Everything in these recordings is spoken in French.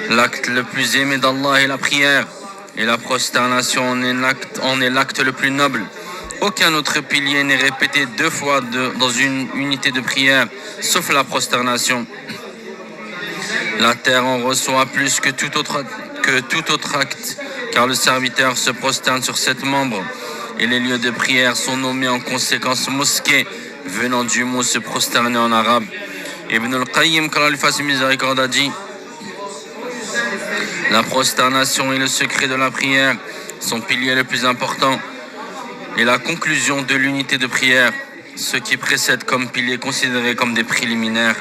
L'acte le plus aimé d'Allah est la prière, et la prosternation en est l'acte le plus noble. Aucun autre pilier n'est répété deux fois dans une unité de prière, sauf la prosternation. La terre en reçoit plus que tout autre acte, car le serviteur se prosterne sur 7 membres, et les lieux de prière sont nommés en conséquence mosquées, venant du mot se prosterner en arabe. Ibn al-Qayyim, qu'Allah lui fasse miséricorde, a dit: la prosternation est le secret de la prière, son pilier le plus important, et la conclusion de l'unité de prière, ce qui précède comme pilier considéré comme des préliminaires.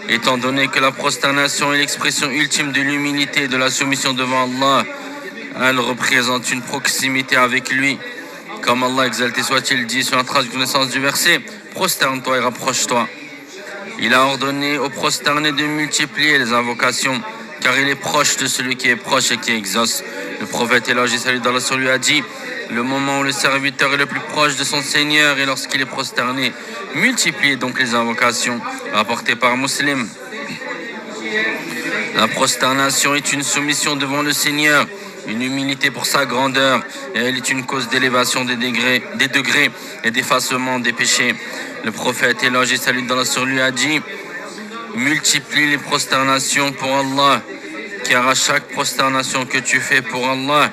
Étant donné que la prosternation est l'expression ultime de l'humilité et de la soumission devant Allah, elle représente une proximité avec lui. Comme Allah exalté soit-il dit sur la traduction du verset: prosterne-toi et rapproche-toi. Il a ordonné aux prosternés de multiplier les invocations, car il est proche de celui qui est proche et qui exauce. Le prophète, éloge et salut d'Allah sur lui, a dit: le moment où le serviteur est le plus proche de son Seigneur est lorsqu'il est prosterné. Multipliez donc les invocations, rapportées par Muslim. La prosternation est une soumission devant le Seigneur, une humilité pour sa grandeur, et elle est une cause d'élévation des degrés et d'effacement des péchés. Le prophète, éloge et salut d'Allah sur lui, a dit: multiplie les prosternations pour Allah, car à chaque prosternation que tu fais pour Allah,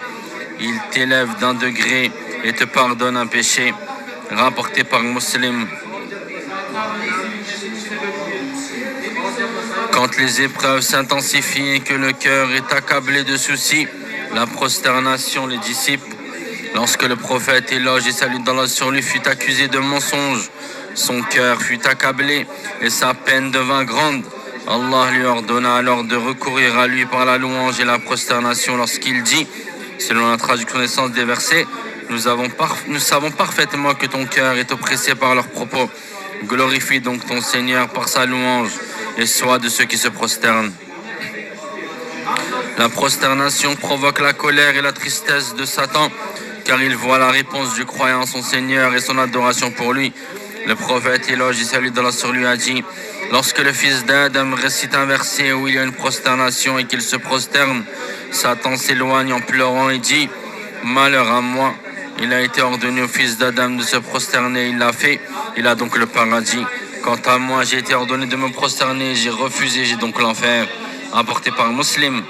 il t'élève d'un degré et te pardonne un péché. Rapporté par Muslim. Quand les épreuves s'intensifient et que le cœur est accablé de soucis, la prosternation les dissipe. Lorsque le prophète, éloge et salut d'Allah sur lui, fut accusé de mensonge, son cœur fut accablé et sa peine devint grande. Allah lui ordonna alors de recourir à lui par la louange et la prosternation lorsqu'il dit, selon la traduction des sens des versets: nous savons parfaitement que ton cœur est oppressé par leurs propos. Glorifie donc ton Seigneur par sa louange et sois de ceux qui se prosternent. La prosternation provoque la colère et la tristesse de Satan, car il voit la réponse du croyant à son Seigneur et son adoration pour lui. Le prophète, éloge et salut d'Allah sur lui, a dit: lorsque le fils d'Adam récite un verset où il y a une prosternation et qu'il se prosterne, Satan s'éloigne en pleurant et dit: malheur à moi. Il a été ordonné au fils d'Adam de se prosterner, il l'a fait, il a donc le paradis. Quant à moi, j'ai été ordonné de me prosterner, j'ai refusé, j'ai donc l'enfer. Rapporté par Muslim.